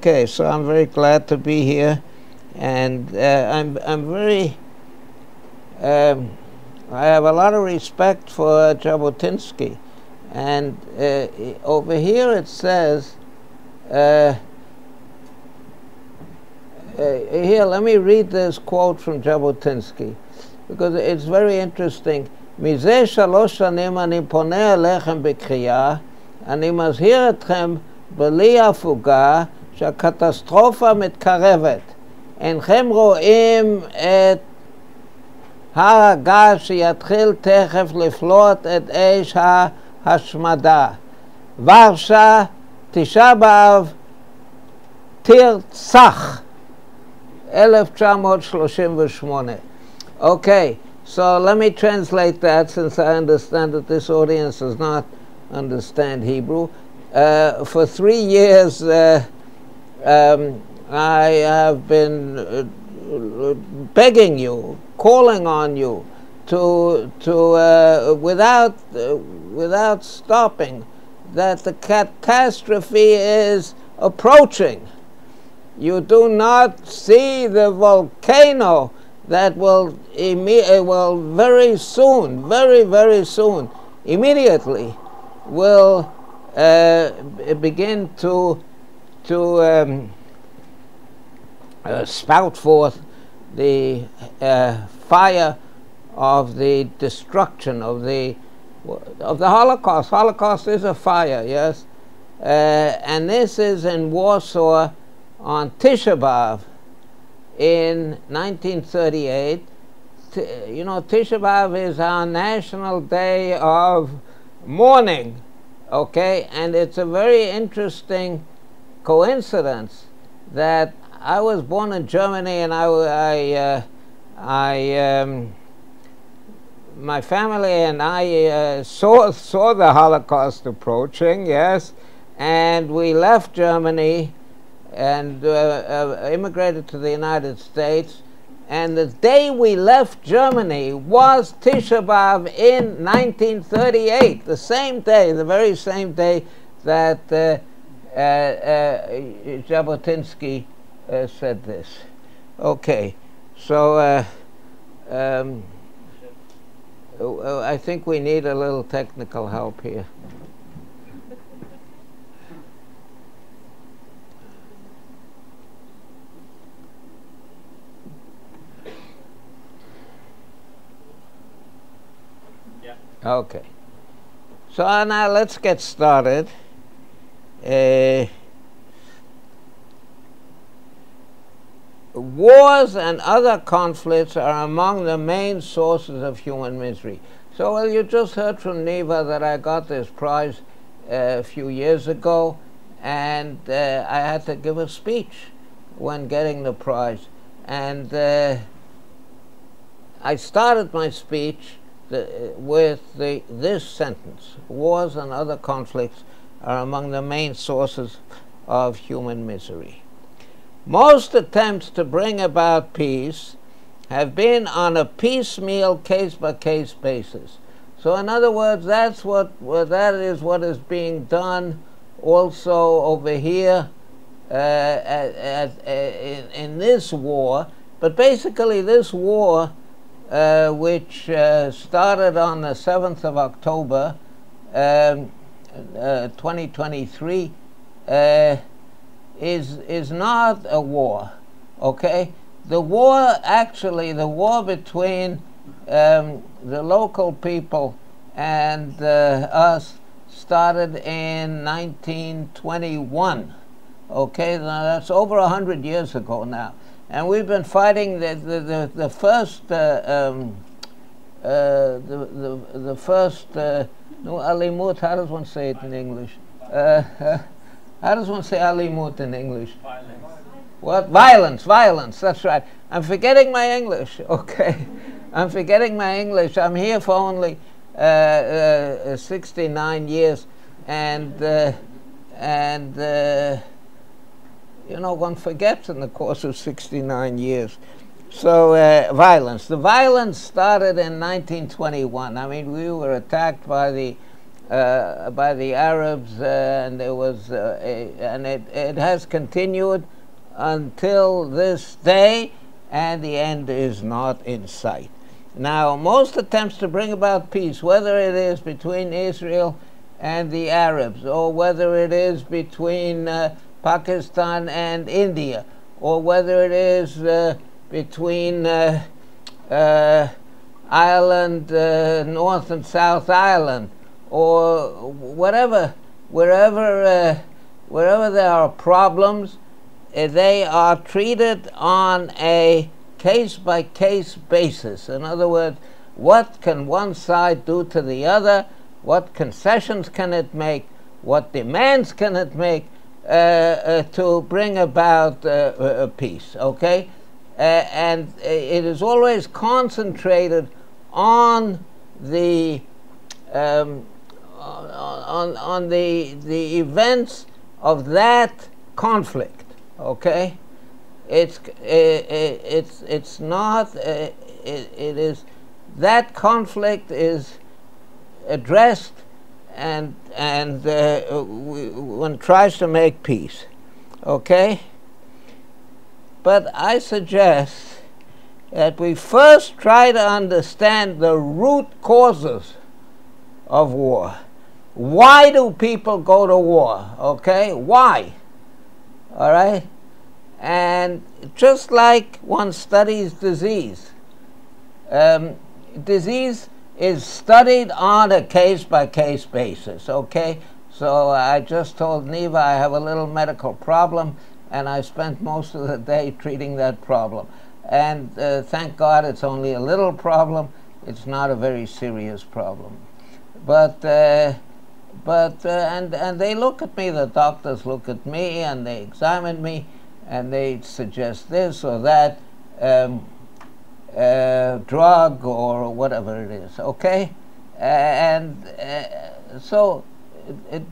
Okay, so I'm very glad to be here, and I'm very I have a lot of respect for Z'botinsky, and over here it says here, let me read this quote from Z'botinsky because it's very interesting. מזה 3 שנים אני פונה אליכם בקריאה, אני מזהיר אתכם בלי הפוגה שהקטסטרופה מתקרבת. אינכם רואים את הר הגז שיתחיל תכף לפלוט את אש ההשמדה. ורשה, 9 באב, תרצח, 1938. Okay, so let me translate that, since I understand that this audience does not understand Hebrew. For 3 years I have been begging you, calling on you to without stopping, that the catastrophe is approaching. You do not see the volcano that will very soon, very soon, immediately, will begin to spout forth the fire of the destruction of the Holocaust. Holocaust is a fire, yes, and this is in Warsaw on Tisha B'Av in 1938. You know, Tisha B'Av is our national day of mourning, okay? And it's a very interesting coincidence that I was born in Germany, and my family and I saw the Holocaust approaching, yes, and we left Germany and immigrated to the United States. And the day we left Germany was Tisha B'Av in 1938, the same day, the very same day that Z'botinsky said this. Okay, so I think we need a little technical help here. Okay, so now let's get started. Wars and other conflicts are among the main sources of human misery. So, well, you just heard from Neva that I got this prize a few years ago, and I had to give a speech when getting the prize. And I started my speech with this sentence: wars and other conflicts are among the main sources of human misery. Most attempts to bring about peace have been on a piecemeal, case-by-case basis. So, in other words, that is what is being done also over here in this war. But basically, this war, which started on the 7th of October, 2023, is not a war, okay? The war, actually, the war between the local people and us started in 1921, okay? Now, that's over 100 years ago now. And we've been fighting the first, no, alimut, how does one say it in English? How does one say alimut in English? Violence. What? Violence, that's right. I'm forgetting my English, okay. I'm forgetting my English. I'm here for only 69 years, and you know, one forgets in the course of 69 years. So violence. The violence started in 1921. I mean, we were attacked by the by the Arabs, and there was and it has continued until this day, and the end is not in sight. Now, most attempts to bring about peace, whether it is between Israel and the Arabs, or whether it is between Pakistan and India, or whether it is between Ireland, North and South Ireland, or whatever, wherever there are problems, they are treated on a case-by-case basis. In other words, what can one side do to the other? What concessions can it make? What demands can it make to bring about peace? Okay, and it is always concentrated on the on the events of that conflict. Okay, it's not. It is that conflict is addressed, and one tries to make peace. Okay, but I suggest that we first try to understand the root causes of war. Why do people go to war? Okay, why? All right, and just like one studies disease, disease is studied on a case-by-case basis. Okay, so I just told Neva I have a little medical problem, and I spent most of the day treating that problem. And thank God it's only a little problem. It's not a very serious problem. But and they look at me, the doctors look at me, and they examine me, and they suggest this or that drug or whatever it is, okay? So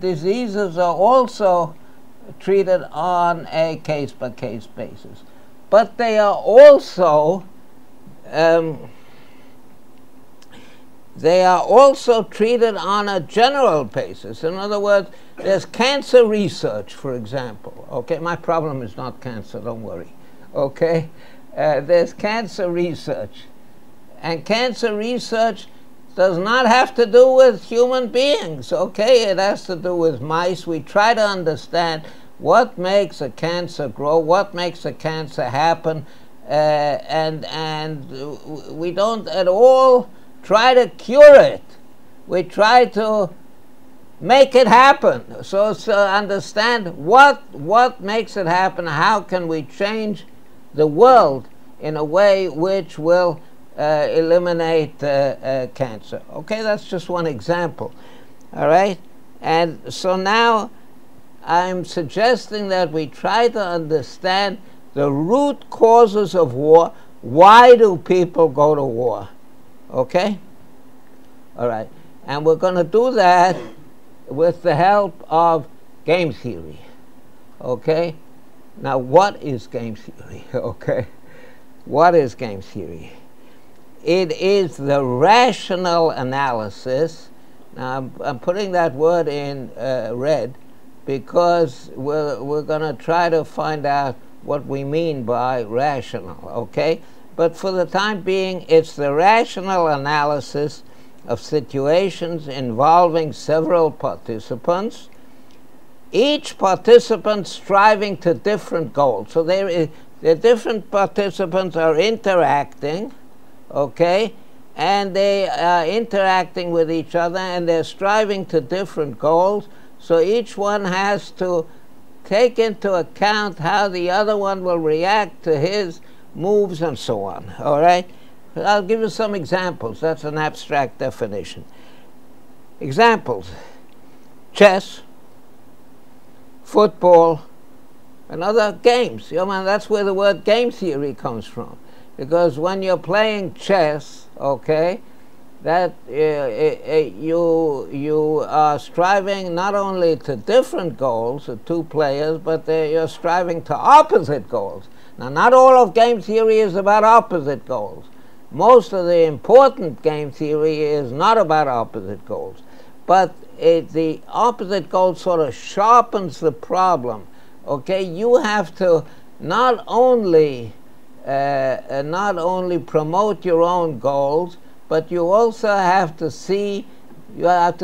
diseases are also treated on a case-by-case basis. But they are also treated on a general basis. In other words, there's cancer research, for example. Okay, my problem is not cancer, don't worry. Okay, there's cancer research. And cancer research does not have to do with human beings, okay? It has to do with mice. We try to understand what makes a cancer grow, what makes a cancer happen, and we don't at all try to cure it. We try to make it happen. So understand what makes it happen, how can we change the world in a way which will eliminate cancer. Okay, that's just one example. All right, and so now I'm suggesting that we try to understand the root causes of war. Why do people go to war? Okay? All right. And we're going to do that with the help of game theory. Okay? Now, what is game theory? Okay? What is game theory? It is the rational analysis. Now, I'm putting that word in red, because we're going to try to find out what we mean by rational, okay? But for the time being, it's the rational analysis of situations involving several participants, each participant striving to different goals. So the different participants are interacting, okay? And they are interacting with each other, and they're striving to different goals. So each one has to take into account how the other one will react to his moves and so on, all right? I'll give you some examples. That's an abstract definition. Examples: chess, football, and other games. You know, that's where the word game theory comes from. Because when you're playing chess, okay, that you are striving not only to different goals, the two players, but you're striving to opposite goals. Now, not all of game theory is about opposite goals. Most of the important game theory is not about opposite goals. But the opposite goal sort of sharpens the problem. Okay, you have to not only promote your own goals, but you also have to see what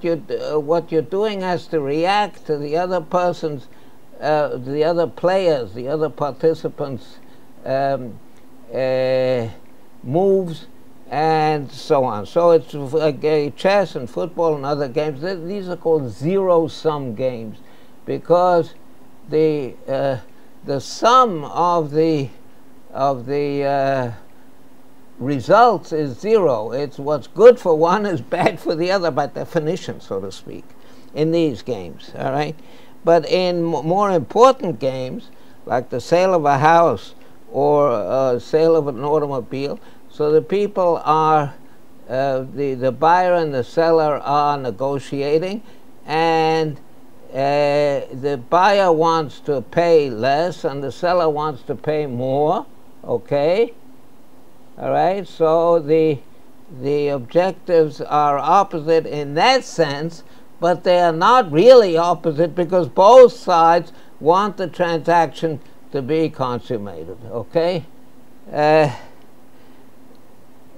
you're doing has to react to the other person's, the other players, the other participants' moves, and so on. So it's like chess and football and other games. These are called zero-sum games, because the sum of the results is zero. It's what's good for one is bad for the other, by definition, so to speak, in these games. All right, but in more important games, like the sale of a house or sale of an automobile, so the people are the buyer and the seller are negotiating, and the buyer wants to pay less and the seller wants to pay more. Okay, all right, so the objectives are opposite in that sense, but they are not really opposite, because both sides want the transaction to be consummated. Okay,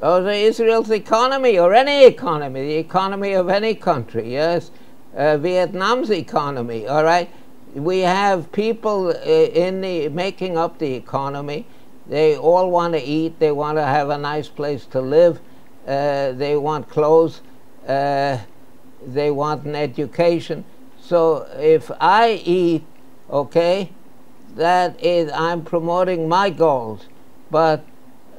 Israel's economy, or any economy, the economy of any country, yes, Vietnam's economy, all right, we have people making up the economy. They all want to eat, they want to have a nice place to live, they want clothes, they want an education. So if I eat, okay, that is, I'm promoting my goals, but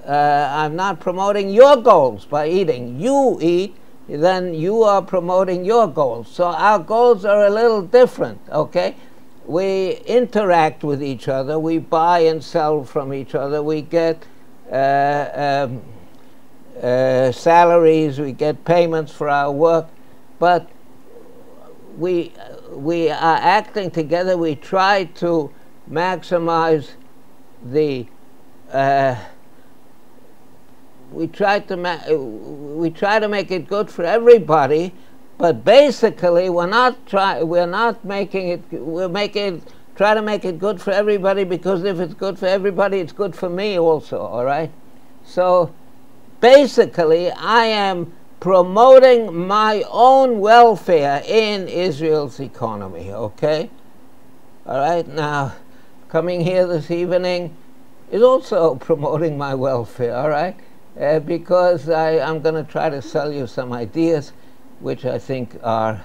I'm not promoting your goals by eating. You eat, then you are promoting your goals. So our goals are a little different, okay? We interact with each other, we buy and sell from each other, we get salaries, we get payments for our work, but we are acting together. We try to maximize the we try to make it good for everybody, but basically we're try to make it good for everybody, because if it's good for everybody, it's good for me also. All right, so basically I am promoting my own welfare in Israel's economy. Okay, all right, now coming here this evening is also promoting my welfare. All right, because I'm going to try to sell you some ideas which I think are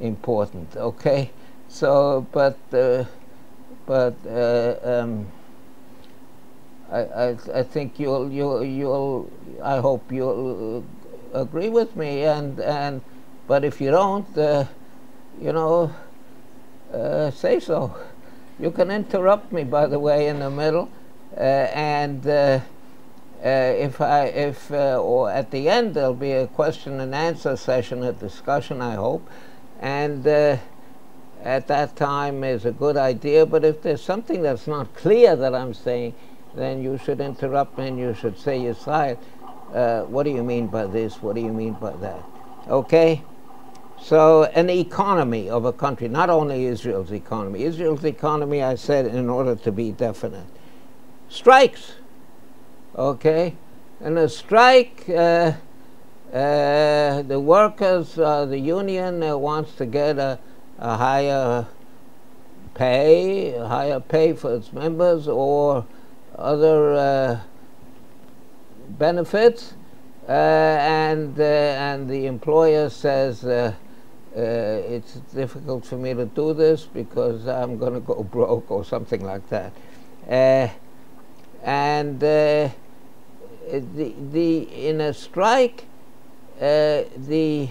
important. Okay, so I think you'll I hope you'll agree with me, and but if you don't, you know, say so. You can interrupt me, by the way, in the middle, and or at the end there'll be a question and answer session, a discussion, I hope, and at that time is a good idea. But if there's something that's not clear that I'm saying, then you should interrupt me and you should say, Yisrael, what do you mean by this? What do you mean by that? Okay? So an economy of a country, not only Israel's economy. Israel's economy, I said, in order to be definite. Strikes. Okay? In a strike, the workers, the union wants to get a higher pay for its members, or other benefits, and the employer says it's difficult for me to do this because I'm going to go broke, or something like that. And in a strike, the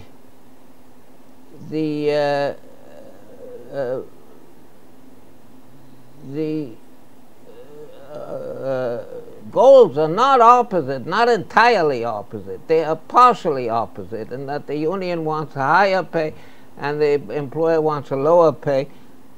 goals are not opposite, not entirely opposite. They are partially opposite, in that the union wants a higher pay and the employer wants a lower pay,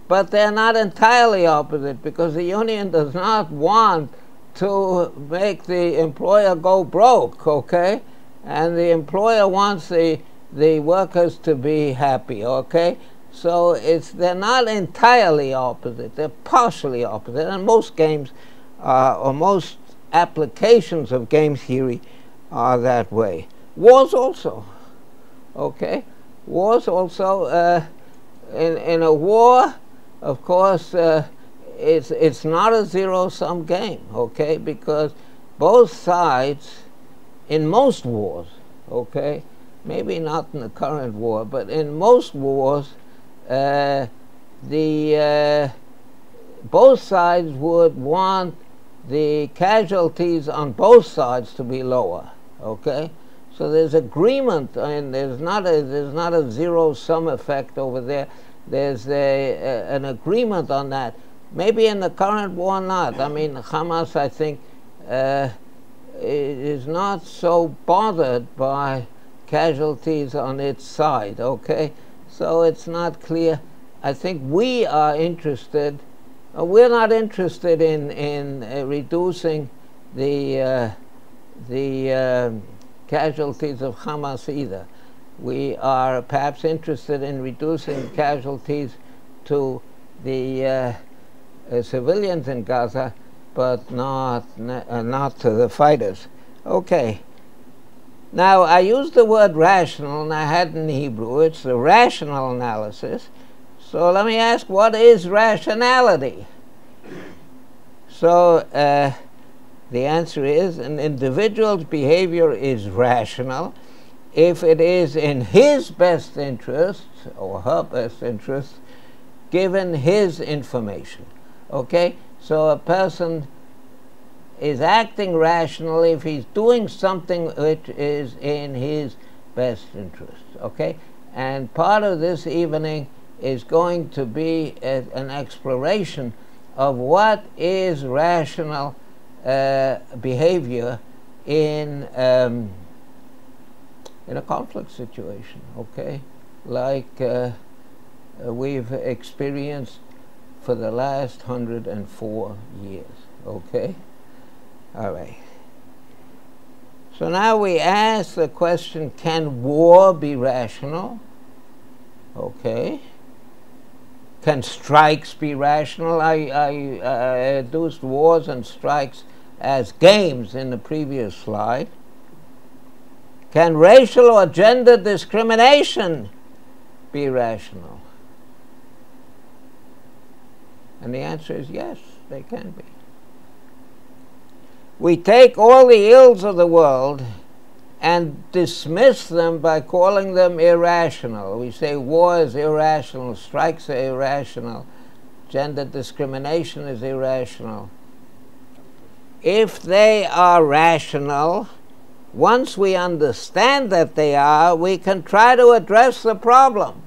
but they're not entirely opposite, because the union does not want to make the employer go broke, okay? And the employer wants the the workers to be happy, okay? So they're not entirely opposite, they're partially opposite, and most games or most applications of game theory are that way. Wars also, okay? Wars also, in a war, of course, it's not a zero-sum game, okay? Because both sides, in most wars, okay, maybe not in the current war, but in most wars, both sides would want the casualties on both sides to be lower, okay? So there's agreement, and there's not a zero-sum effect over there. There's an agreement on that. Maybe in the current war not. I mean, Hamas, I think, is not so bothered by casualties on its side, okay? So it's not clear. I think we are interested, we're not interested in reducing the casualties of Hamas either. We are perhaps interested in reducing casualties to the civilians in Gaza, but not to the fighters. Okay. Now, I used the word rational, and I had in Hebrew. It's the rational analysis. So let me ask, what is rationality? So the answer is, an individual's behavior is rational if it is in his best interest, or her best interest, given his information. Okay? So a person is acting rationally if he's doing something which is in his best interest, okay? And part of this evening is going to be an exploration of what is rational behavior in a conflict situation, okay? Like we've experienced for the last 104 years, okay? All right. So now we ask the question, can war be rational? Okay. Can strikes be rational? I introduced wars and strikes as games in the previous slide. Can racial or gender discrimination be rational? And the answer is yes, they can be. We take all the ills of the world and dismiss them by calling them irrational. We say war is irrational, strikes are irrational, gender discrimination is irrational. If they are rational, once we understand that they are, we can try to address the problem.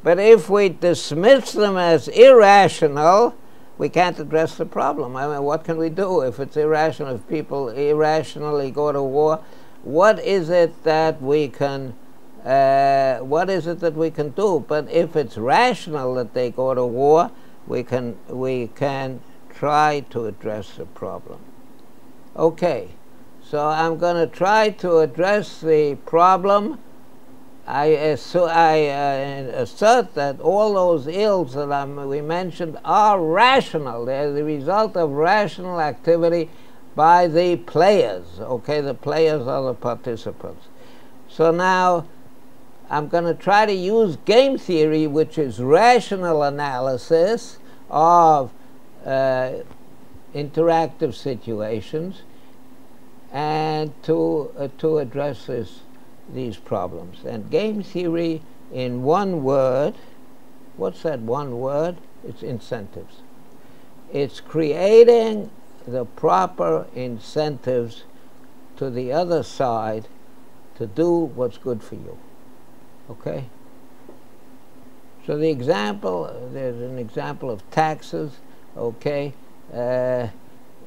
But if we dismiss them as irrational, we can't address the problem. I mean, what can we do if it's irrational, if people irrationally go to war? What is it that we can do? But if it's rational that they go to war, we can try to address the problem. Okay, so I'm going to try to address the problem. I assert that all those ills that we mentioned are rational. They're the result of rational activity by the players. Okay, the players are the participants. So now I'm going to try to use game theory, which is rational analysis of interactive situations, and to address these problems. And game theory, in one word, what's that one word? It's incentives. It's creating the proper incentives to the other side to do what's good for you. Okay? So the example, there's an example of taxes. Okay?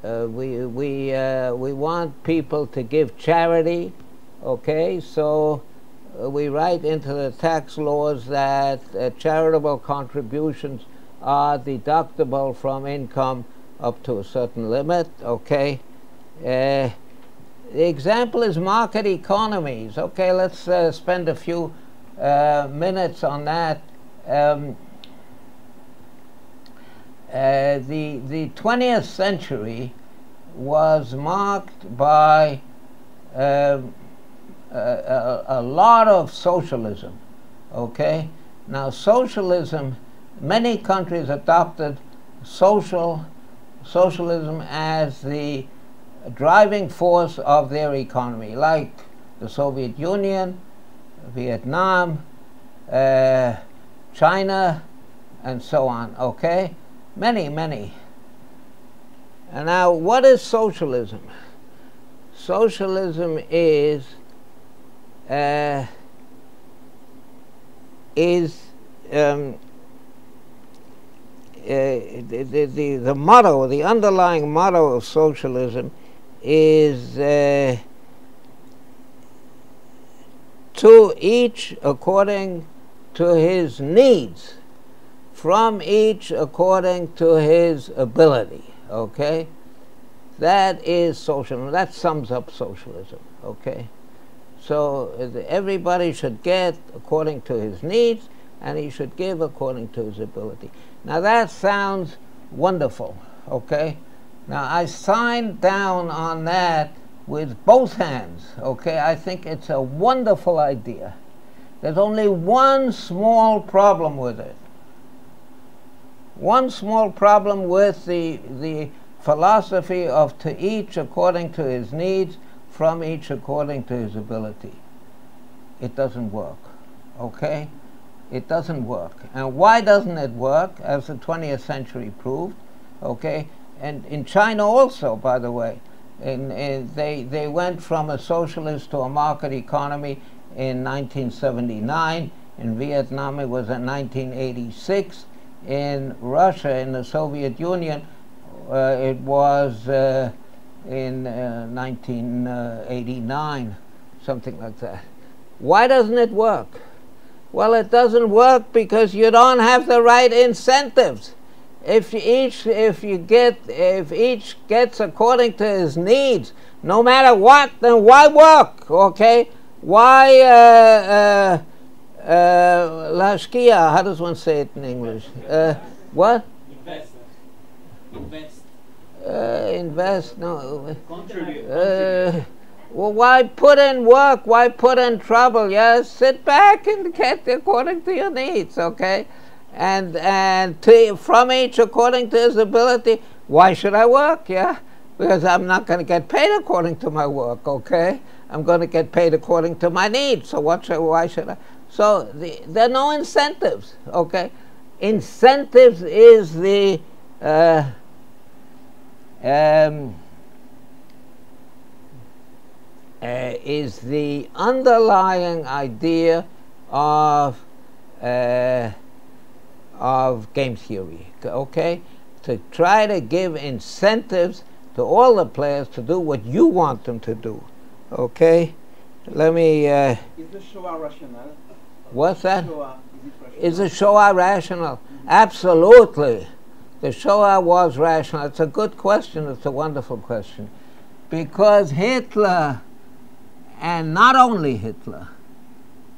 We want people to give charity. Okay, so we write into the tax laws that charitable contributions are deductible from income up to a certain limit. Okay, The example is market economies. Okay, let's spend a few minutes on that. The 20th century was marked by a lot of socialism. Okay, now socialism, many countries adopted socialism as the driving force of their economy, like the Soviet Union, Vietnam, China, and so on. Okay, many. And now, what is socialism? Socialism is the motto, the underlying motto of socialism is to each according to his needs, from each according to his ability. Okay, that is socialism. That sums up socialism. Okay, so everybody should get according to his needs, and he should give according to his ability. Now that sounds wonderful. Okay, now I signed down on that with both hands. Okay, I think it's a wonderful idea. There's only one small problem with it. One small problem with the philosophy of to each according to his needs, from each according to his ability. It doesn't work. Okay, it doesn't work. And why doesn't it work? As the 20th century proved. Okay, and in China also, by the way, they went from a socialist to a market economy in 1979. In Vietnam, it was in 1986. In Russia, in the Soviet Union, it was in 1989, something like that. Why doesn't it work? Well, it doesn't work because you don't have the right incentives. If each gets according to his needs, no matter what, then why work? Okay, why Lashkia, how does one say it in English? What? Invest, no. Contribute. Well, why put in work? Why put in trouble? Yes, sit back and get according to your needs, okay? And from each according to his ability. Why should I work? Yeah, because I'm not going to get paid according to my work, okay? I'm going to get paid according to my needs. So why should I? So there are no incentives, okay? Incentives is the underlying idea of game theory, okay? To try to give incentives to all the players to do what you want them to do, okay? Let me... Is the Shoah rational? What's that? Shoah, is the Shoah rational? Absolutely. The Shoah was rational. It's a good question. It's a wonderful question. Because Hitler, and not only Hitler,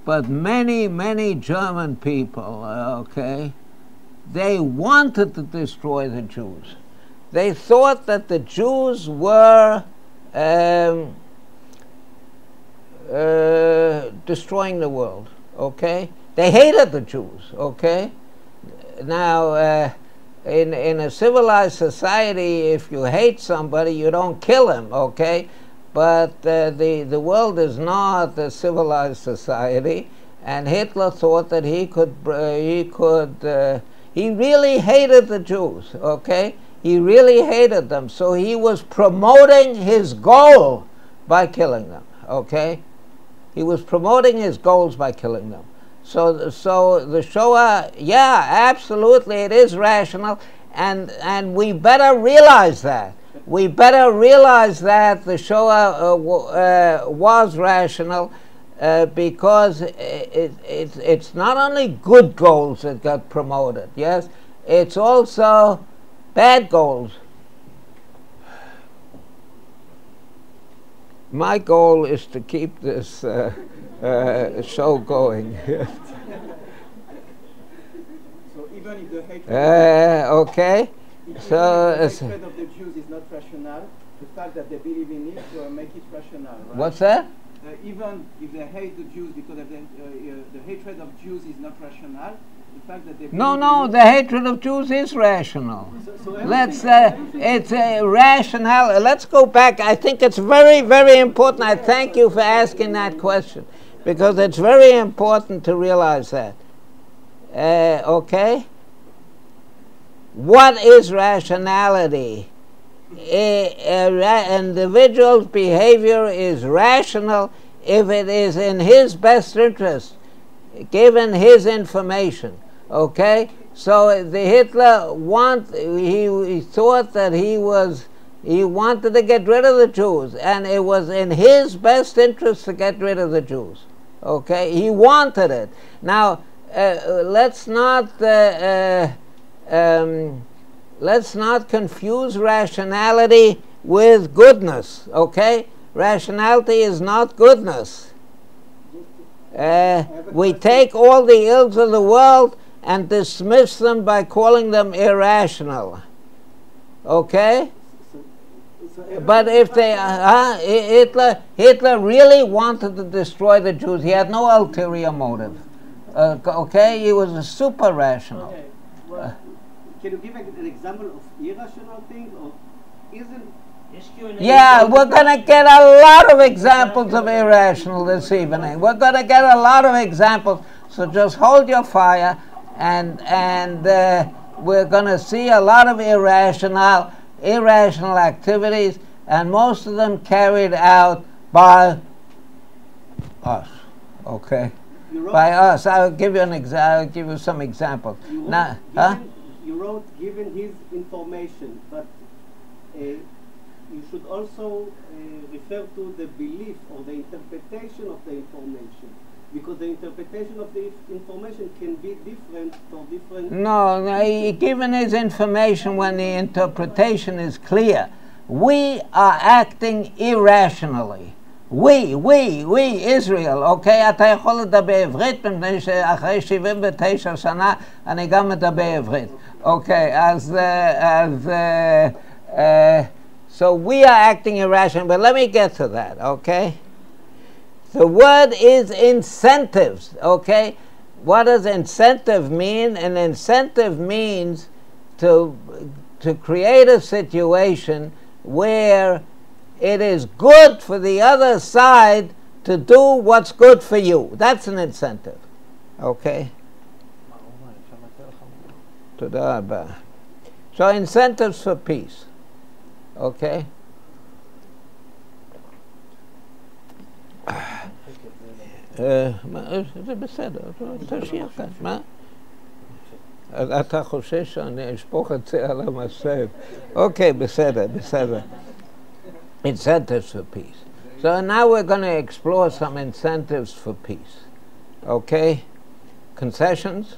but many German people, okay, they wanted to destroy the Jews. They thought that the Jews were destroying the world, okay? They hated the Jews, okay? Now, in a civilized society, if you hate somebody, you don't kill him, okay? But the world is not a civilized society, and Hitler thought that he really hated the Jews, okay? He really hated them, so he was promoting his goal by killing them, okay? He was promoting his goals by killing them. So the Shoah, yeah, absolutely, it is rational, and we better realize that. We better realize that the Shoah was rational because it's not only good goals that got promoted, yes, it's also bad goals. My goal is to keep this show going. So even if the hatred, Okay. So the hatred of the Jews is not rational, the fact that they believe in it will make it rational, right? what's that? Even if they hate the Jews because of the hatred of Jews is not rational, the fact that they No, believe in the hatred of Jews is rational. So Let's, it's a rational. Let's go back. I think it's very, very important. I thank you for asking that question because it's very important to realize that. Okay? What is rationality? Individual's behavior is rational if it is in his best interest, given his information. Okay, so the Hitler he thought that he wanted to get rid of the Jews, and it was in his best interest to get rid of the Jews. Okay, he wanted it. Now let's not confuse rationality with goodness. Okay, rationality is not goodness. We take all the ills of the world and dismiss them by calling them irrational. Okay? But if they, Hitler really wanted to destroy the Jews. He had no ulterior motive. Okay? He was a super rational. Okay. Well, can you give an example of irrational things, or isn't? Yeah, we're going to get a lot of examples of irrational this evening. We're going to get a lot of examples. So just hold your fire, and we're going to see a lot of irrational activities, and most of them carried out by us. Okay, by us. I'll give you I'll give you some examples. Now, you wrote given his information, but you should also refer to the belief or the interpretation of the information, because the interpretation of the information can be different for different... No, given his information when the interpretation is clear, we are acting irrationally. We, Israel, okay? אתה יכול לדבר עברית, מפני שאחרי 79 שנה אני גם מדבר עברית. Okay, so we are acting irrational, but let me get to that, okay? The word is incentives, okay? What does incentive mean? An incentive means to create a situation where it is good for the other side to do what's good for you. That's an incentive, okay? So incentives for peace. Okay. זה בסדר, תשאיר כאן, מה? אתה חושב שאני אשפוך את זה על המסד? אוקיי, בסדר. Incentives for peace. So now we're going to explore some incentives for peace. Okay? Concessions.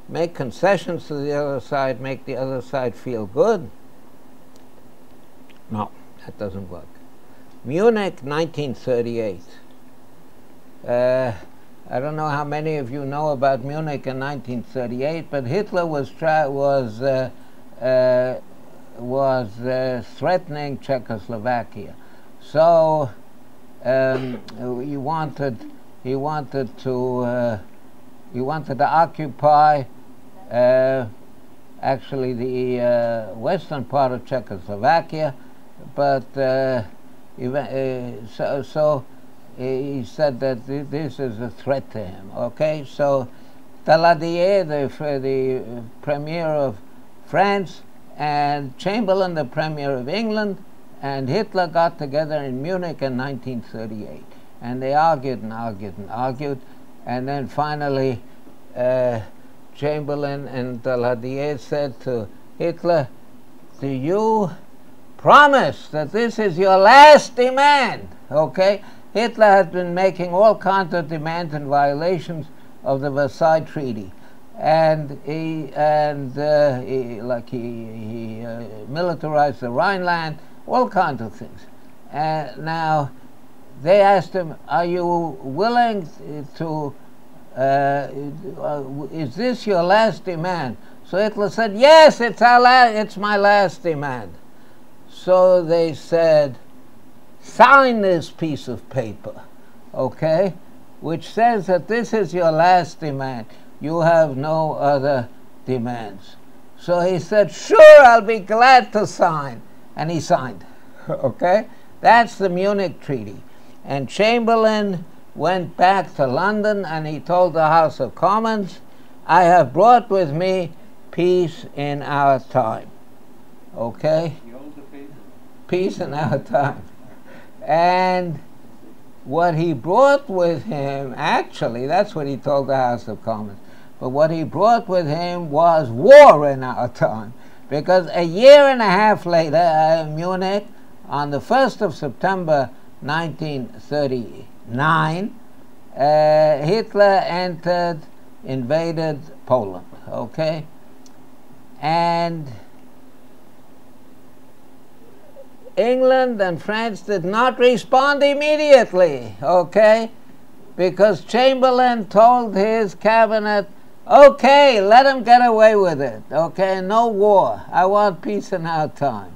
Make concessions to the other side, make the other side feel good. No, that doesn't work. Munich, 1938. I don't know how many of you know about Munich in 1938, but Hitler was threatening Czechoslovakia. So he wanted to occupy actually the western part of Czechoslovakia, but so he said that this is a threat to him. Okay, so Daladier, the Premier of France, and Chamberlain, the Premier of England, and Hitler got together in Munich in 1938, and they argued, and then finally Chamberlain and Daladier said to Hitler, "Do you promise that this is your last demand?" Okay, Hitler had been making all kinds of demands and violations of the Versailles Treaty, and he militarized the Rhineland, all kinds of things. Now, they asked him, "Are you willing to? Is this your last demand?" So Hitler said, "Yes, it's my last demand." So they said, "Sign this piece of paper, okay, which says that this is your last demand. You have no other demands." So he said, "Sure, I'll be glad to sign." And he signed, okay? That's the Munich Treaty. And Chamberlain went back to London and he told the House of Commons, "I have brought with me peace in our time." Okay? Peace in our time. And what he brought with him, actually, that's what he told the House of Commons, but what he brought with him was war in our time. Because a year and a half later, in Munich, on the 1st of September 1939, Hitler invaded Poland, okay? And England and France did not respond immediately, okay? Because Chamberlain told his cabinet, "Okay, let him get away with it, okay? No war. I want peace in our time."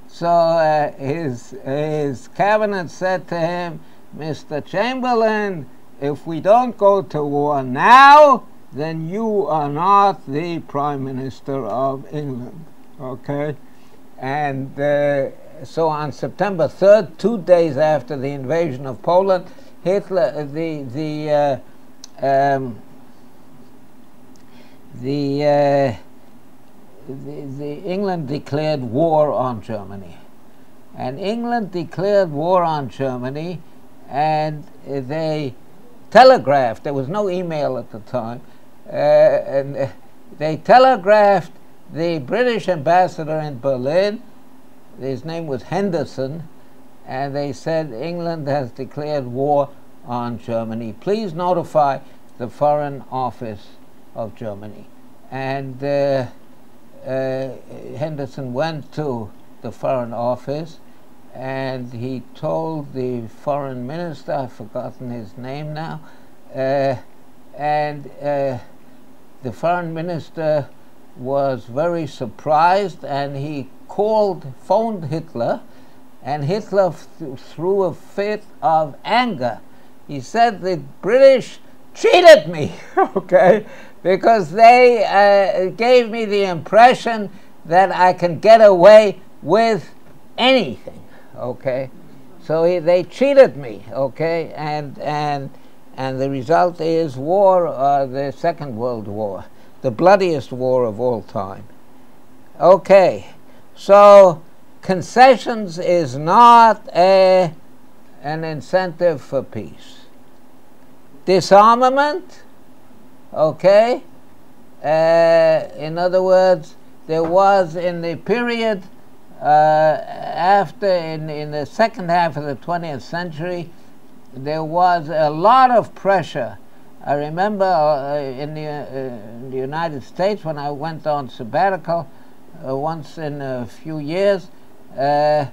So his cabinet said to him, "Mr. Chamberlain, if we don't go to war now, then you are not the Prime Minister of England," okay? And so on September 3rd, 2 days after the invasion of Poland, Hitler, England declared war on Germany. And England declared war on Germany, and they telegraphed, there was no email at the time, and they telegraphed the British ambassador in Berlin, his name was Henderson, and they said, "England has declared war on Germany. Please notify the Foreign Office of Germany." And Henderson went to the Foreign Office and he told the Foreign Minister, I've forgotten his name now, and the Foreign Minister was very surprised, and he phoned Hitler, and Hitler threw a fit of anger. He said, "The British cheated me," okay, because they gave me the impression that I can get away with anything, okay. So they cheated me, okay, and the result is war, the Second World War, the bloodiest war of all time. Okay, so concessions is not an incentive for peace. Disarmament, okay, in other words, there was in the period after, in the second half of the 20th century, there was a lot of pressure. I remember in the United States, when I went on sabbatical once in a few years, there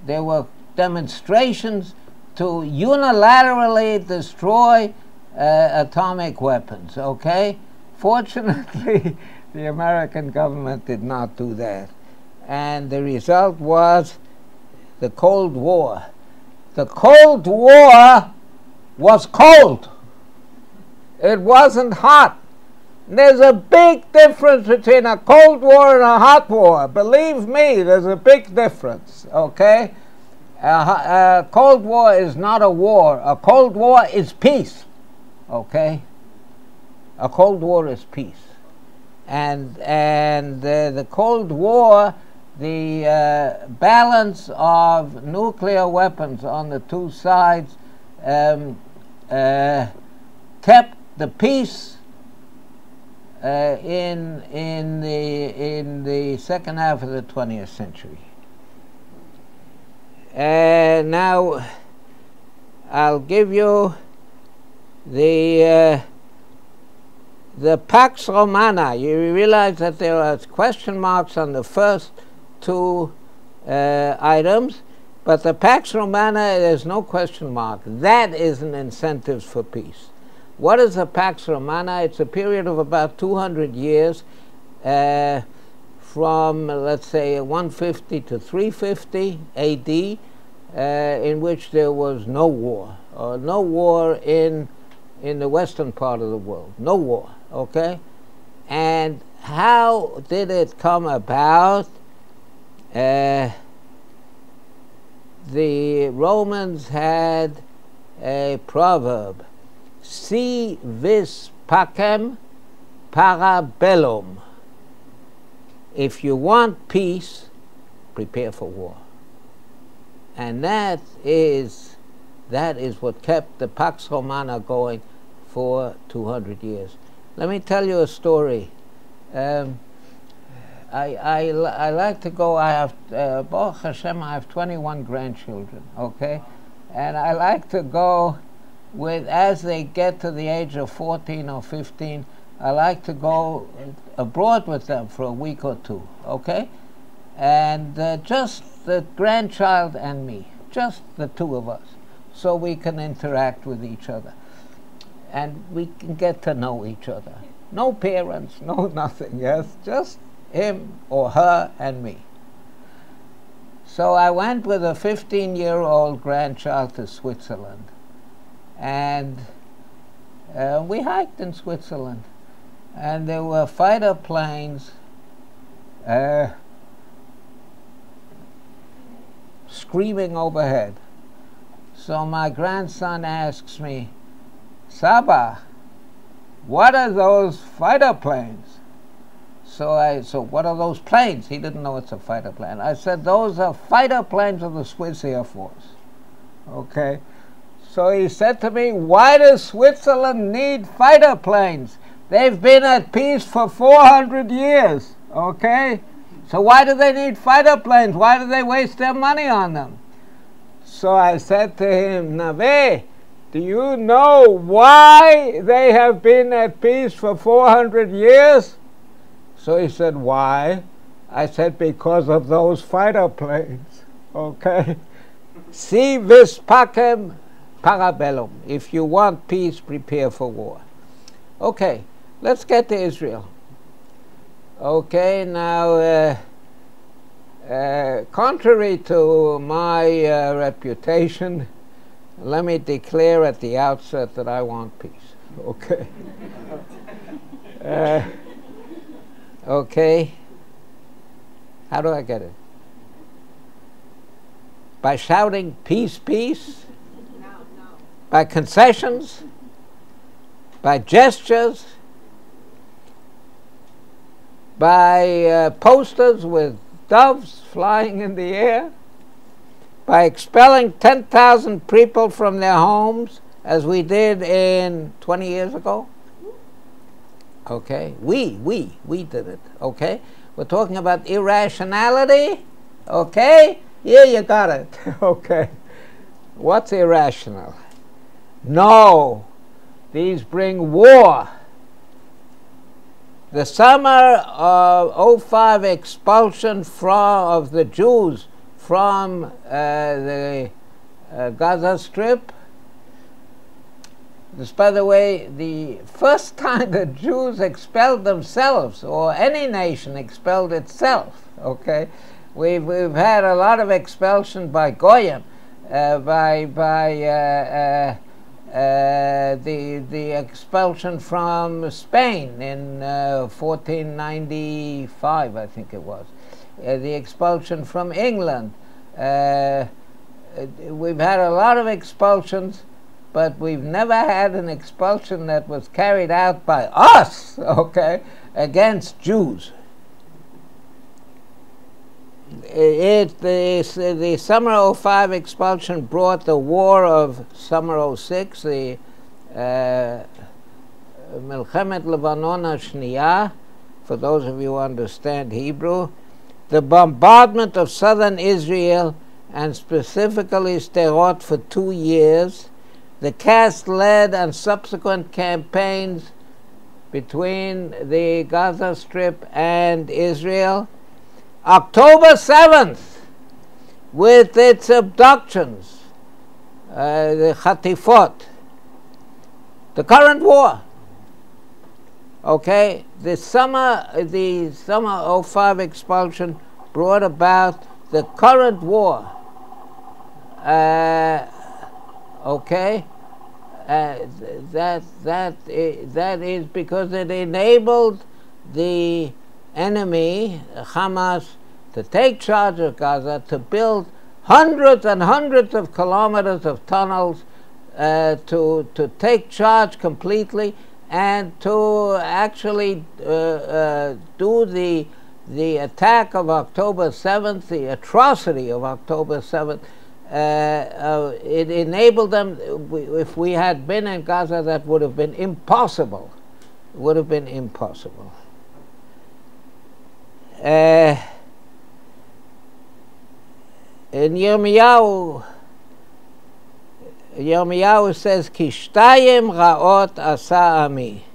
were demonstrations to unilaterally destroy atomic weapons, okay? Fortunately, the American government did not do that. And the result was the Cold War. The Cold War was cold. It wasn't hot. There's a big difference between a Cold War and a hot war. Believe me, there's a big difference, okay? A Cold War is not a war. A Cold War is peace, okay? A Cold War is peace. And the Cold War, the balance of nuclear weapons on the two sides kept the peace in the second half of the 20th century. Now I'll give you the Pax Romana. You realize that there are question marks on the first two items. But the Pax Romana, there's no question mark. That is an incentive for peace. What is the Pax Romana? It's a period of about 200 years from, let's say, 150 to 350 AD, in which there was no war. No war in the western part of the world. No war, okay? And how did it come about? The Romans had a proverb, si vis pacem para bellum. If you want peace, prepare for war. And that is what kept the Pax Romana going for 200 years. Let me tell you a story. I like to go, I have, Baruch Hashem, I have 21 grandchildren, okay? And I like to go with, as they get to the age of 14 or 15, I like to go abroad with them for a week or two, okay? And just the grandchild and me, just the two of us, so we can interact with each other. And we can get to know each other. No parents, no nothing, yes? Just him or her and me. So I went with a 15-year-old grandchild to Switzerland. And we hiked in Switzerland. And there were fighter planes screaming overhead. So my grandson asks me, Saba, what are those fighter planes? So what are those planes? He didn't know it's a fighter plane. I said, those are fighter planes of the Swiss Air Force. Okay? So he said to me, why does Switzerland need fighter planes? They've been at peace for 400 years. Okay? So why do they need fighter planes? Why do they waste their money on them? So I said to him, Nave, do you know why they have been at peace for 400 years? So he said, why? I said, because of those fighter planes. Okay? Si vis pacem para bellum. If you want peace, prepare for war. Okay, let's get to Israel. Okay, now, contrary to my reputation, let me declare at the outset that I want peace. Okay? Okay? How do I get it? By shouting, peace, peace? No. By concessions? By gestures? By posters with doves flying in the air? By expelling 10,000 people from their homes, as we did in 20 years ago? Okay, we did it, okay? We're talking about irrationality, okay? Yeah, you got it, okay. What's irrational? No, these bring war. The summer of 05 expulsion of the Jews from the Gaza Strip. This, by the way, the first time the Jews expelled themselves, or any nation expelled itself, okay? We've had a lot of expulsion by Goyim, the expulsion from Spain in 1495, I think it was. The expulsion from England. We've had a lot of expulsions, but we've never had an expulsion that was carried out by us, okay, against Jews. The summer 05 expulsion brought the war of summer 06, the Milchemet Lebanon HaShniya, for those of you who understand Hebrew, the bombardment of southern Israel, and specifically Sderot, for 2 years, the caste-led and subsequent campaigns between the Gaza Strip and Israel. October 7th, with its abductions, the Khatifot, the current war. Okay, the summer '05 expulsion brought about the current war. Okay, that is because it enabled the enemy, Hamas, to take charge of Gaza, to build hundreds and hundreds of kilometers of tunnels, to take charge completely, and to actually do the attack of October 7th, the atrocity of October 7th. It enabled them. If we had been in Gaza, that would have been impossible. It would have been impossible. In Yirmiyahu says, Ki shtayim ra'ot asa ami,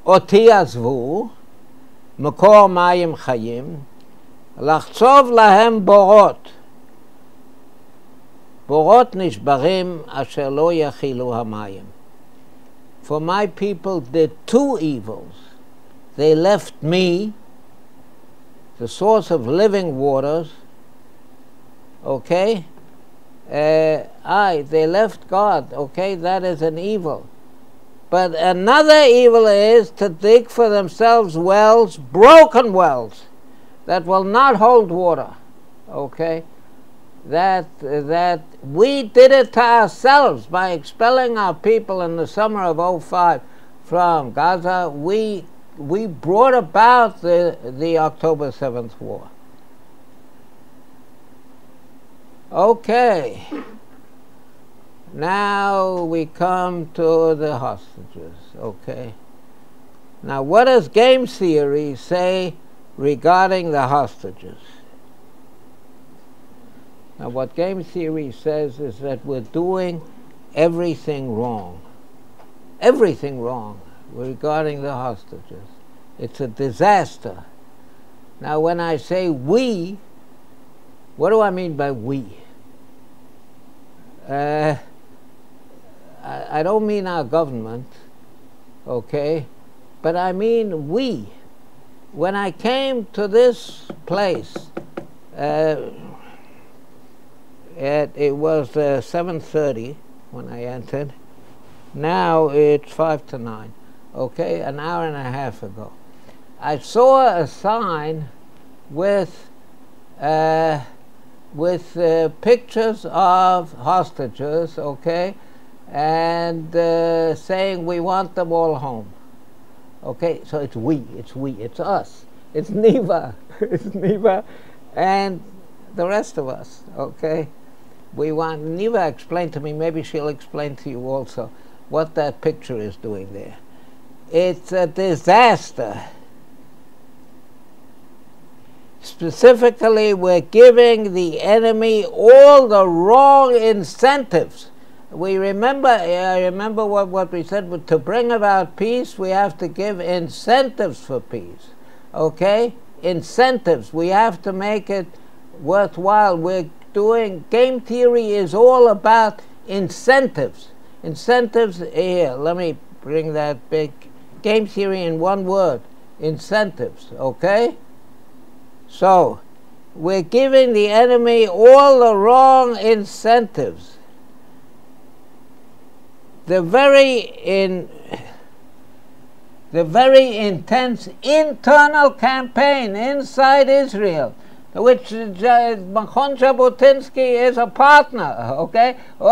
oti azvu, מקור מים חיים, לחצוב להם בורות. בורות נשברים אשר לא יכילו המים. For my people did two evils. They left me, the source of living waters, okay? They left God, okay? That is an evil. But another evil is to dig for themselves wells, broken wells, that will not hold water, okay? That we did it to ourselves by expelling our people in the summer of '05 from Gaza. We brought about the October 7th war. Okay. Now we come to the hostages, okay? Now what does game theory say regarding the hostages? Now what game theory says is that we're doing everything wrong. Everything wrong regarding the hostages. It's a disaster. Now when I say we, what do I mean by we? I don't mean our government, okay, but I mean we. When I came to this place, it was 7:30 when I entered. Now it's 5 to 9, okay, an hour and a half ago. I saw a sign with pictures of hostages, okay, and saying we want them all home. Okay, so it's we, it's us, it's Neva, it's Neva, and the rest of us, okay? We want, Neva explained to me, maybe she'll explain to you also, what that picture is doing there. It's a disaster. Specifically, we're giving the enemy all the wrong incentives. We remember, I remember what we said, to bring about peace, we have to give incentives for peace, okay? Incentives, we have to make it worthwhile. We're doing, game theory is all about incentives. Incentives, here, let me bring that big, game theory in one word, incentives, okay? So, we're giving the enemy all the wrong incentives. The very intense internal campaign inside Israel, which Z'botinsky is a partner, okay? You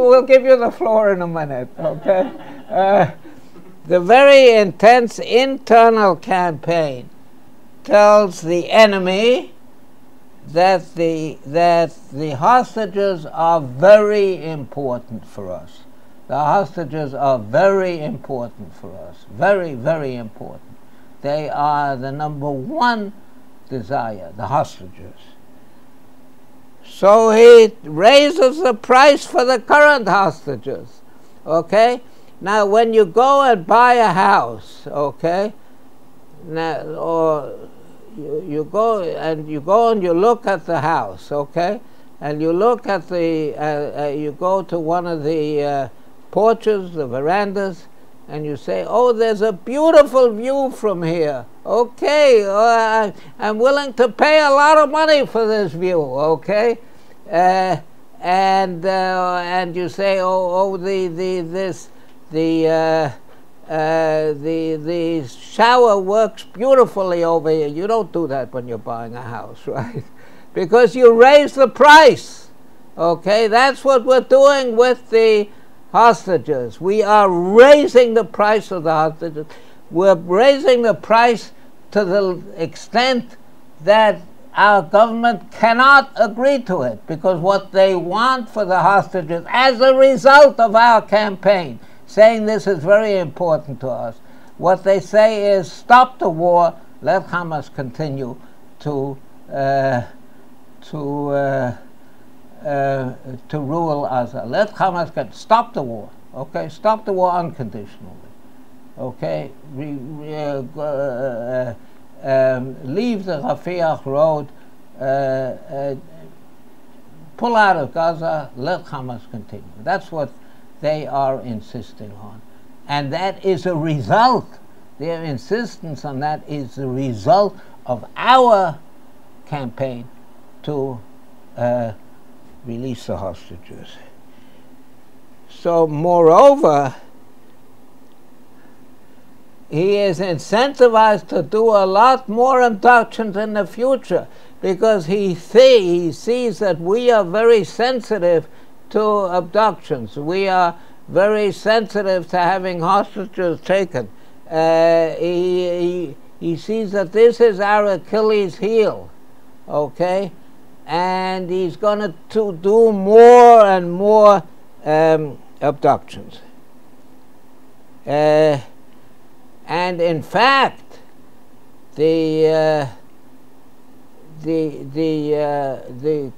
will give you the floor in a minute, okay? The very intense internal campaign tells the enemy that the hostages are very important for us. The hostages are very important for us. Very, very important. They are the number one desire, the hostages. So he raises the price for the current hostages. Okay? Now when you go and buy a house, okay, now, or you go and you look at the house, okay, and you look at the you go to one of the porches, the verandas, and you say, oh, there's a beautiful view from here. Okay, I'm willing to pay a lot of money for this view, okay? And you say, the shower works beautifully over here. You don't do that when you're buying a house, right? Because you raise the price, okay? That's what we're doing with the hostages. We are raising the price of the hostages. We're raising the price to the extent that our government cannot agree to it, because what they want for the hostages, as a result of our campaign, saying this is very important to us, what they say is stop the war, let Hamas continue to rule Gaza. Let Hamas stop the war, okay? Stop the war unconditionally, okay? Leave the Rafiah road, pull out of Gaza, let Hamas continue. That's what they are insisting on. And that is a result, their insistence on that is the result of our campaign to release the hostages. So, moreover, he is incentivized to do a lot more abductions in the future, because he sees that we are very sensitive to abductions. We are very sensitive to having hostages taken. He sees that this is our Achilles heel, okay? And he's going to do more and more abductions. And in fact, the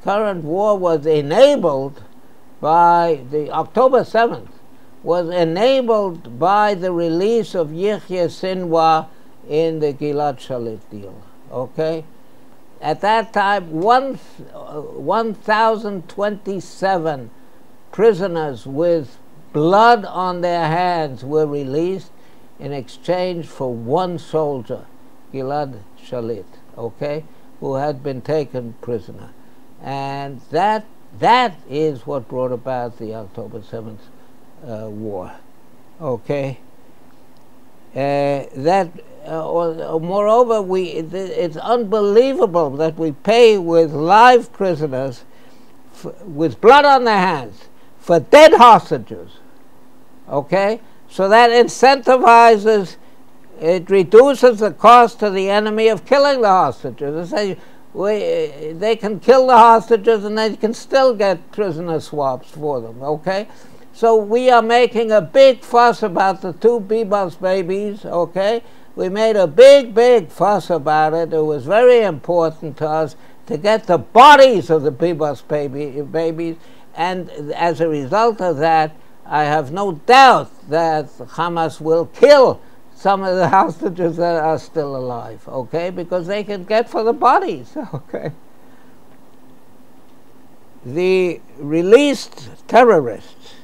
current war was enabled by the October 7th, was enabled by the release of Yahya Sinwar in the Gilad Shalit deal, okay? At that time, 1,027 prisoners with blood on their hands were released in exchange for one soldier, Gilad Shalit, okay, who had been taken prisoner. And that is what brought about the October 7th war, okay? Moreover, it's unbelievable that we pay with live prisoners with blood on their hands for dead hostages, okay? So that incentivizes, it reduces the cost to the enemy of killing the hostages. They can kill the hostages and they can still get prisoner swaps for them, okay? So we are making a big fuss about the two Bibas babies, okay? We made a big fuss about it. It was very important to us to get the bodies of the Bibas babies, and as a result of that, I have no doubt that Hamas will kill some of the hostages that are still alive, okay? Because they can get for the bodies, okay? The released terrorists,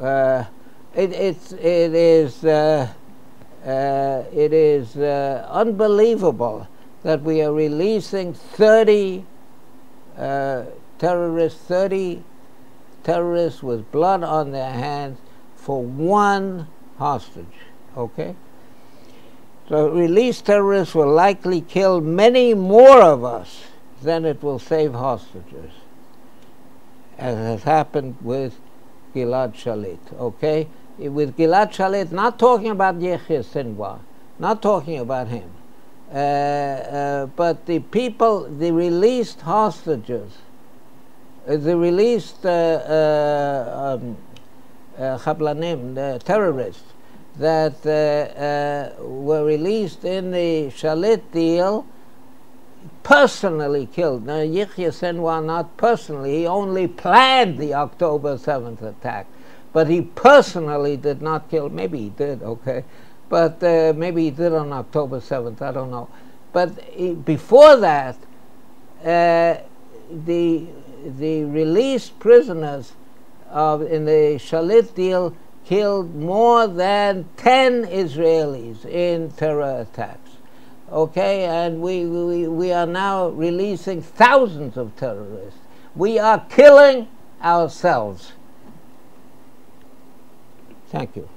it is unbelievable that we are releasing 30 terrorists with blood on their hands for one hostage, okay? So released terrorists will likely kill many more of us than it will save hostages, as has happened with Gilad Shalit, okay? With Gilad Shalit, not talking about Yahya Sinwar, not talking about him, but the people, the released hostages, the released Chablanim, the terrorists that were released in the Shalit deal, personally killed. Now, Yahya Sinwar not personally, he only planned the October 7th attack, but he personally did not kill. Maybe he did, okay, but maybe he did on October 7th, I don't know. But before that, the released prisoners in the Shalit deal killed more than 10 Israelis in terror attacks. Okay, and we are now releasing thousands of terrorists. We are killing ourselves. Thank you.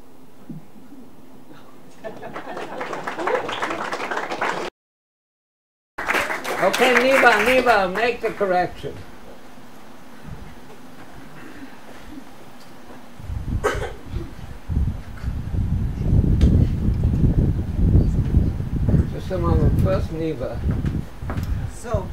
Okay, Neva, make the correction. Just a moment. First, Neva. So,